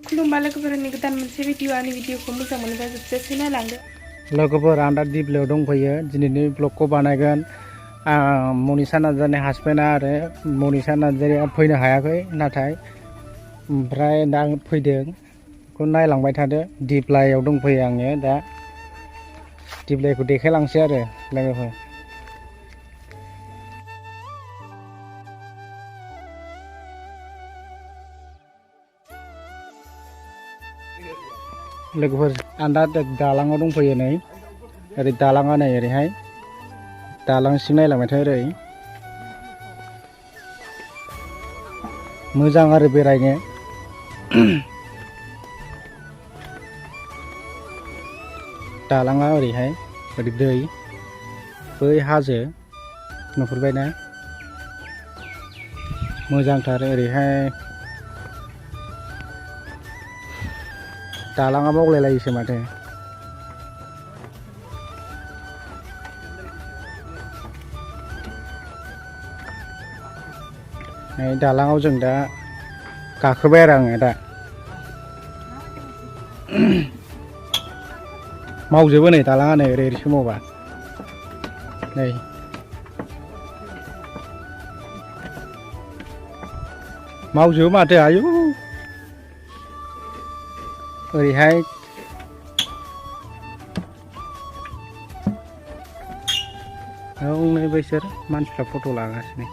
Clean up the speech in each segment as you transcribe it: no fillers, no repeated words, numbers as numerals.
खुलुमबा लोगोफोरनि गोदान मोनसे भिडिअ आंनि भिडिअखौ मोजां मोनोबा जोबजासे नायलांदो। लोगोफोर आं दा दिप्लायाव दंफैयो। दिनैनि ब्लगखौ बानायगोन। मनिषा नार्जारिनि हासबेन्डआ आरो मनिषा नार्जारिया फैनो हायाखै नाथाय ओमफ्राय दा फैदों। बेखौ नायलांबाय थादो। दिप्लायाव दंफैयो आङो दा। दिप्लायखौ देखायलांसै आरो लोगोफोर। लोगोफोर आं दा दालाङाव दंफैयो नै। ओरै दालाङा नै ओरैहाय दालांसिम नायलांबाय था ओरै। मोजां आरो बेरायनो। दालाङा ओरैहाय ओरै दै बै हाजो नुहुरबायना मोजांथार ओरैहाय दालाङा बावलायलायोसो माथो। दालाङाव जों दा गाखोबाय आरो आङो दा। मावजोबो नै दालाङा नै ओरै ओरै सोमावबा नै मावजोबो माथो आयु ओरैहाय नै बैसोर मानसिफ्रा फट' लागासिनो।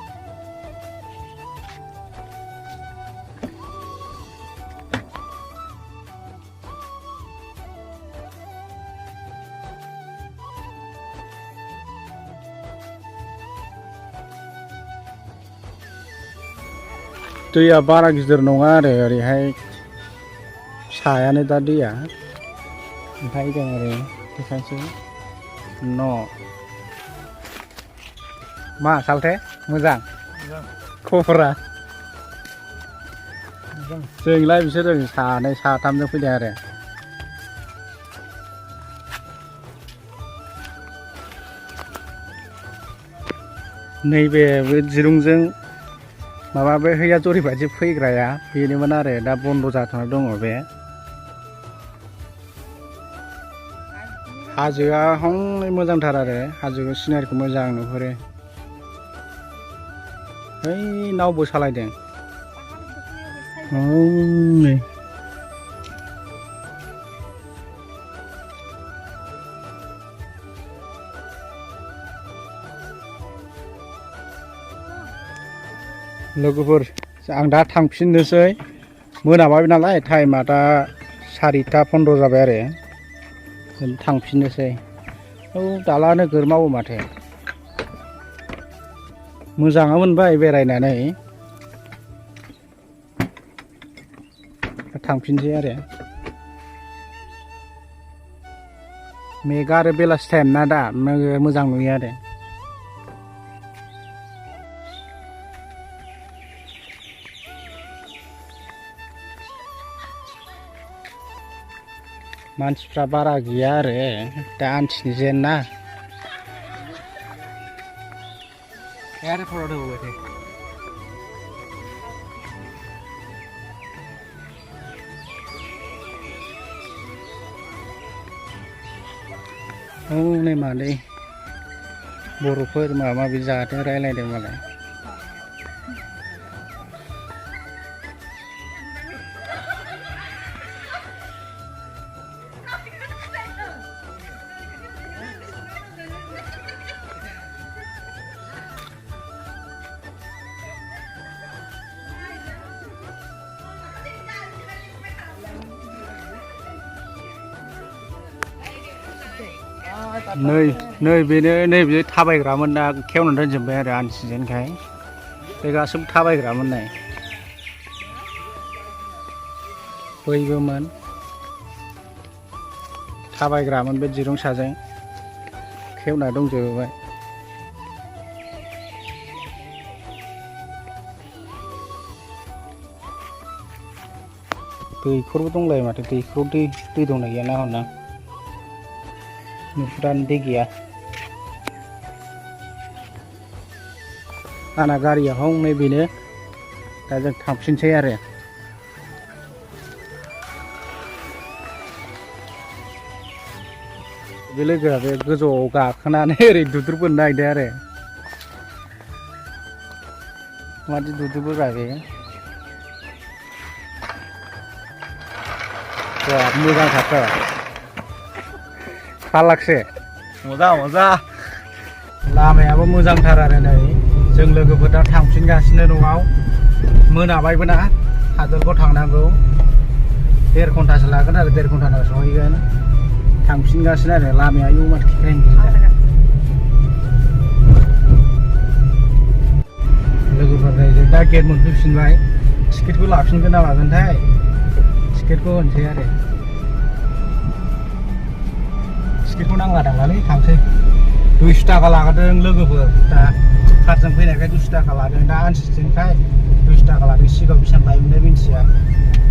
दैया बारा गिदिर नङा आरो ओरैहाय सायानो दा दैया। ओमफ्राय जों ओरै देखायसै न' मा सालथे मोजां खबरा जोंलाय बिसोर ओरै सानै साथामजों फैदों आरो। नैबे दिरुंजों माबा बे हैया जरि बायदि फैग्राया बेनोमोन आरो दा बन्द' जाथ'ना दङ बे। हाजोआ हनै मोजांथार आरो हाजोखौ सिनारिखौ मोजां नुहुरो। है नावबो सालायदों नै लोगोफोर आं दा थांफिननोसै। मोनाबाय नालाय टाइमा दा 4:15 जाबाय आरो थांफिननोसै। औ दाला नोगोर मावो माथो। मोजाङा मोनबाय बेरायनानै थांफिनसै आरो। मेगा आरो बेलासि टाइम ना दा मोजां नुयो आरो। मानसिफ्रा बारा गैया आरो दा आमथिनि जेन ना। नै मादै बर'फोर माबा माबि जादों रायलायदों मालाय। नै बेनो नैबे थाबायग्रामोन दा खेवनानै दोनजोब्बाय आरो आनसिजेनखाय। बे गासैबो थाबायग्रामोन नै बैबोमोन थाबायग्रामोन बे दिरुं साजों खेवना दंजोबोबाय। दैखरबो दंलायो माथो। दैखराव दै दंना गैया नाहरना नुहुरानो दै गैया। आंना गारिया हनै बेनो दा जों थांफिनसै आरो। बे लोगोआ बे गोजौआव गाखोनानै ओरै दुद्रुबोनो नागिरदों आरो मादि दुद्रुबोब्रा बे बिराद मोजांथार फालाकसे मजा लामायाबो मोजांथार आरो नै जों लोगोफोर दा थांफिनगासिनो न'आव मोनाबायबो ना काजलगाव थांनांगौ 1.5 घन्टासो लागोन आरो 1.5 घन्टानाव सहैगोन थांफिनगासिनो आरो लामाया इउ माथो खिख्रें लोगोफोर जों दा गेट मोनफैफिनबाय टिकेटखौ लाफिनगोन ना मागोनथाय टिकेटखौ होनोसै आरो टिकेटखौ नांला दांलालै थांसै 200 टाका लागारदों लोगोफोर दा कारजों फैनायखाय 200 टाका लादों दा आनसिस्टेनखाय 200 टाका लादों सिगाङाव बेसेबां लायोमोनलाय मिन्थिया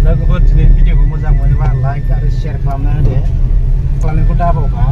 लोगोफोर दिनै भिडिअखौ मोजां मोनोबा लाइक आरो शेयार खालामना होदो खालामनायखौ दाबावखा